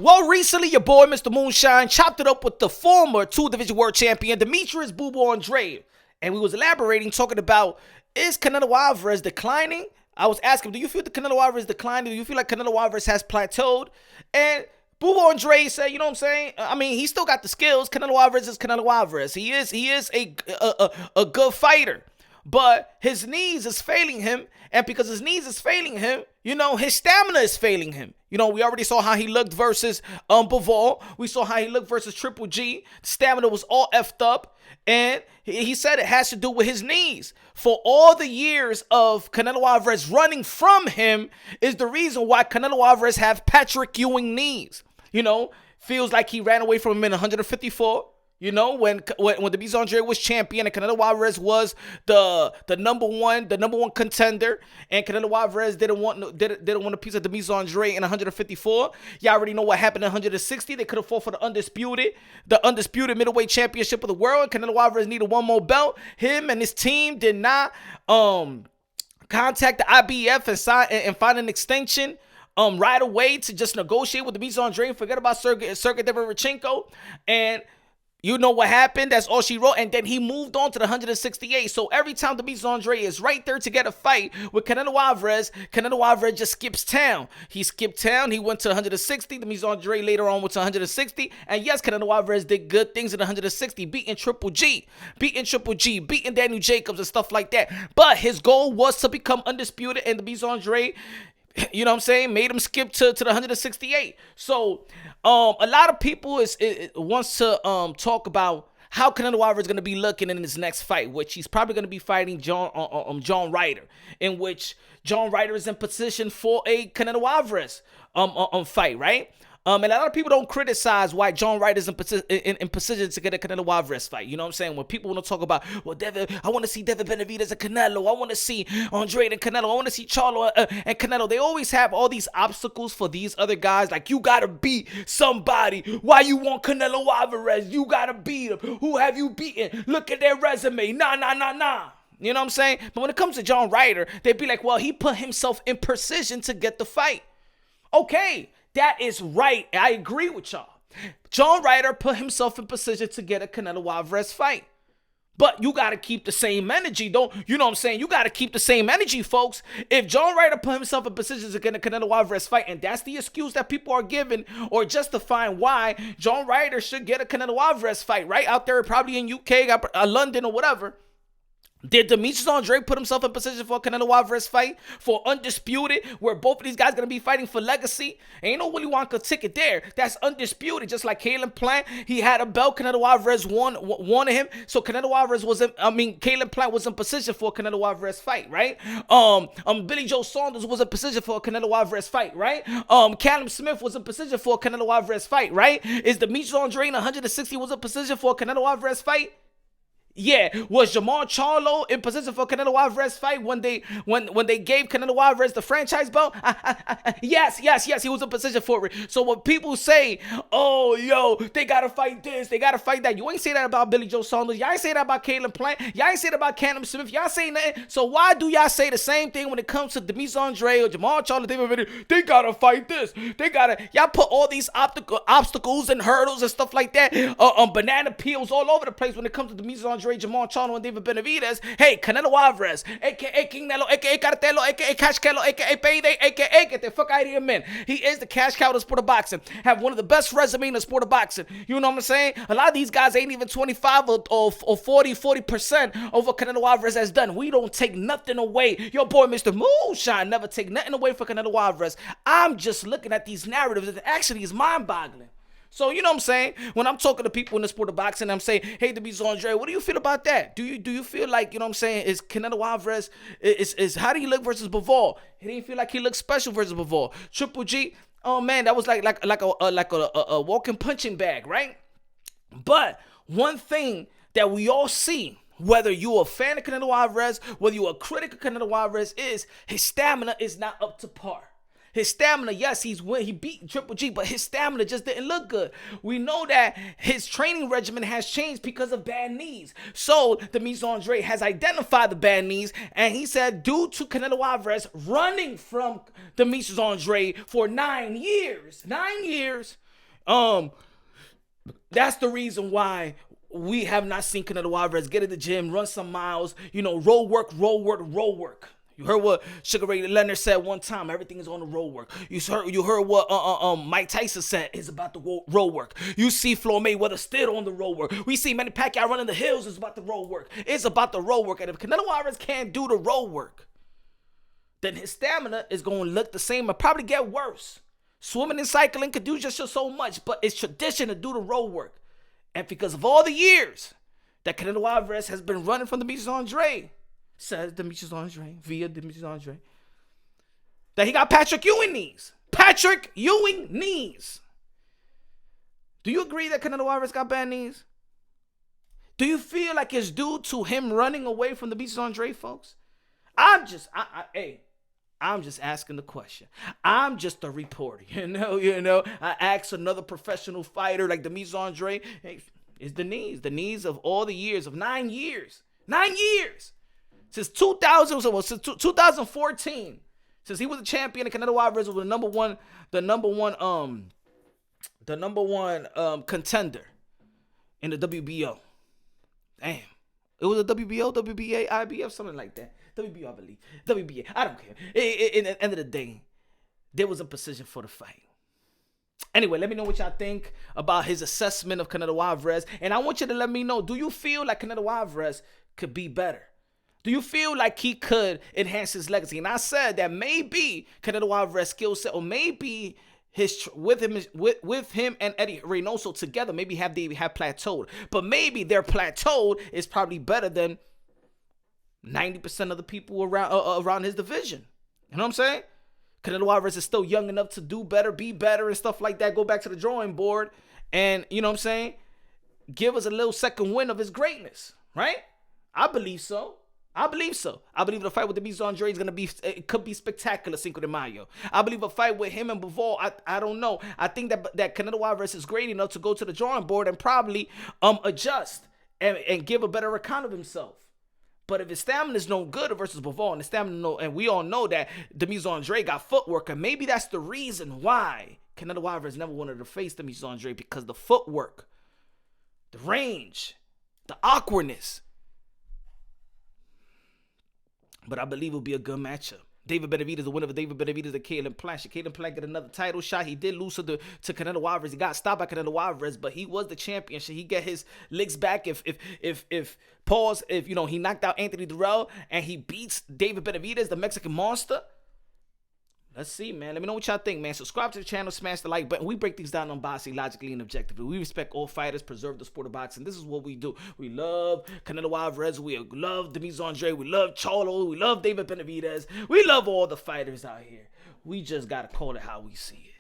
Well, recently your boy Mr. Moonshine chopped it up with the former two-division world champion Demetrius Andrade, and we was elaborating, talking about, is Canelo Alvarez declining? I was asking him, do you feel that Canelo Alvarez is declining? Do you feel like Canelo Alvarez has plateaued? And Andrade said, you know what I'm saying? I mean, he still got the skills. Canelo Alvarez is Canelo Alvarez. He is a good fighter. But his knees is failing him, and because his knees is failing him, his stamina is failing him. We already saw how he looked versus Bivol. We saw how he looked versus Triple G. Stamina was all effed up, and he said it has to do with his knees. For all the years of Canelo Alvarez running from him is the reason why Canelo Alvarez have Patrick Ewing knees. Feels like he ran away from him in 154. When Demetrius Andrade was champion and Canelo Alvarez was the number one contender, and Canelo Alvarez didn't want a piece of Demetrius Andrade in 154. Y'all already know what happened in 160. They could have fought for the undisputed middleweight championship of the world. Canelo Alvarez needed one more belt. Him and his team did not contact the IBF and find an extension right away to just negotiate with Demetrius Andrade. Forget about Sergey Derevchenko. And you know what happened? That's all she wrote. And then he moved on to the 168. So every time Demetrius Andrade is right there to get a fight with Canelo Alvarez just skips town. He skipped town. He went to 160. Demetrius Andrade later on went to 160. And yes, Canelo Alvarez did good things in 160, beating Triple G, beating Daniel Jacobs and stuff like that. But his goal was to become undisputed, and Demetrius Andrade, made him skip to the 168. So a lot of people wants to talk about how Canelo Alvarez is going to be looking in his next fight, which he's probably going to be fighting John Ryder, in which John Ryder is in position for a Canelo Alvarez fight, right? And a lot of people don't criticize why John Ryder is in position to get a Canelo Alvarez fight. You know what I'm saying? When people want to talk about, well, I want to see David Benavidez and Canelo. I want to see Andrade and Canelo. I want to see Charlo and Canelo. They always have all these obstacles for these other guys. Like, you got to beat somebody. Why you want Canelo Alvarez? You got to beat him. Who have you beaten? Look at their resume. Nah. You know what I'm saying? But when it comes to John Ryder, they'd be like, well, he put himself in position to get the fight. Okay. That is right. I agree with y'all. John Ryder put himself in position to get a Canelo Alvarez fight. But you got to keep the same energy. You know what I'm saying? You got to keep the same energy, folks. If John Ryder put himself in position to get a Canelo Alvarez fight, and that's the excuse that people are giving or justifying why John Ryder should get a Canelo Alvarez fight, right? Out there probably in UK, London or whatever. Did Demetrius Andrade put himself in position for a Canelo Alvarez fight, for undisputed, where both of these guys going to be fighting for legacy? Ain't no Willy Wonka ticket there. That's undisputed. Just like Caleb Plant, he had a belt. Canelo Alvarez won him. So Canelo Alvarez Caleb Plant was in position for a Canelo Alvarez fight, right? Billy Joe Saunders was in position for a Canelo Alvarez fight, right? Callum Smith was in position for a Canelo Alvarez fight, right? Is Demetrius Andrade in 160 was in position for a Canelo Alvarez fight? Yeah, was Jamal Charlo in position for Canelo Alvarez fight when they gave Canelo Alvarez the franchise belt? Yes, he was in position for it. So when people say, oh, yo, they gotta fight this, they gotta fight that, you ain't say that about Billy Joe Saunders, y'all ain't say that about Caleb Plant, y'all ain't say that about Callum Smith, y'all say nothing. So why do y'all say the same thing when it comes to Demetrius Andrade or Jamal Charlo? They gotta fight this, y'all put all these obstacles and hurdles and stuff like that, banana peels all over the place when it comes to Demetrius Andrade, Jamal Charlo, and David Benavidez. Hey, Canelo Alvarez, aka King Nelo, aka Cartelo, aka Cash Kelo, aka Payday, aka get the fuck out of here, man. He is the cash cow of the sport of boxing. Have one of the best resumes in the sport of boxing. You know what I'm saying? A lot of these guys ain't even 25 or 40% of what Canelo Alvarez has done. We don't take nothing away. Your boy, Mr. Moonshine, never take nothing away for Canelo Alvarez. I'm just looking at these narratives. It actually is mind-boggling. So, you know what I'm saying? When I'm talking to people in the sport of boxing, I'm saying, hey, Demetrius Andrade, what do you feel about that? Do you feel like, you know what I'm saying, is Canelo Alvarez, is how do you look versus Bivol? He didn't feel like he looked special versus Bivol. Triple G, oh man, that was like a walking punching bag, right? But one thing that we all see, whether you're a fan of Canelo Alvarez, whether you're a critic of Canelo Alvarez, is his stamina is not up to par. His stamina, yes, he beat Triple G, but his stamina just didn't look good. We know that his training regimen has changed because of bad knees. So Demetrius Andrade has identified the bad knees, and he said due to Canelo Alvarez running from Demetrius Andrade for 9 years, Um, that's the reason why we have not seen Canelo Alvarez get in the gym, run some miles, roll work, roll work, roll work. You heard what Sugar Ray Leonard said one time. Everything is on the roll work. You heard what Mike Tyson said is about the roll work. You see Floyd Mayweather still on the roll work. We see Manny Pacquiao running the hills is about the roll work. It's about the roll work. And if Canelo Alvarez can't do the roll work, then his stamina is going to look the same and probably get worse. Swimming and cycling could do just so much, but it's tradition to do the roll work. And because of all the years that Canelo Alvarez has been running from Demetrius Andrade, says Demetrius Andrade, via Demetrius Andrade, that he got Patrick Ewing knees. Patrick Ewing knees. Do you agree that Canelo Alvarez got bad knees? Do you feel like it's due to him running away from Demetrius Andrade, folks? I'm just asking the question. I'm just a reporter, I asked another professional fighter like Demetrius Andrade, hey, it's the knees of all the years of 9 years. 9 years. Since 2014, since he was a champion, and Canelo Alvarez was the number one contender in the WBO. Damn, it was a WBO, WBA, IBF, something like that. WBO, I believe. WBA, I don't care. In the end of the day, there was a position for the fight. Anyway, let me know what y'all think about his assessment of Canelo Alvarez, and I want you to let me know: do you feel like Canelo Alvarez could be better? Do you feel like he could enhance his legacy? And I said that maybe Canelo Alvarez's skill set, or maybe with him and Eddie Reynoso together, maybe they have plateaued. But maybe their plateaued is probably better than 90% of the people around his division. You know what I'm saying? Canelo Alvarez is still young enough to do better, be better, and stuff like that. Go back to the drawing board, and you know what I'm saying? Give us a little second win of his greatness, right? I believe so. I believe the fight with Demetrius Andrade is it could be spectacular, Cinco de Mayo. I believe a fight with him and Bivol, I don't know. I think that Canelo Alvarez is great enough to go to the drawing board and probably adjust and give a better account of himself. But if his stamina is no good versus Bivol, and the stamina and we all know that Demetrius Andrade got footwork, and maybe that's the reason why Canelo Alvarez never wanted to face Demetrius Andrade, because the footwork, the range, the awkwardness. But I believe it'll be a good matchup. David Benavidez, the winner of David Benavidez and Caleb Plant. Should Caleb Plant get another title shot? He did lose to Canelo Alvarez. He got stopped by Canelo Alvarez, but he was the champion. Should he get his licks back if he knocked out Anthony Durrell and he beats David Benavidez, the Mexican monster? Let's see, man. Let me know what y'all think, man. Subscribe to the channel, smash the like button. We break things down unbiasedly, logically, and objectively. We respect all fighters, preserve the sport of boxing. This is what we do. We love Canelo Alvarez. We love Demetrius Andrade. We love Charlo. We love David Benavidez. We love all the fighters out here. We just got to call it how we see it.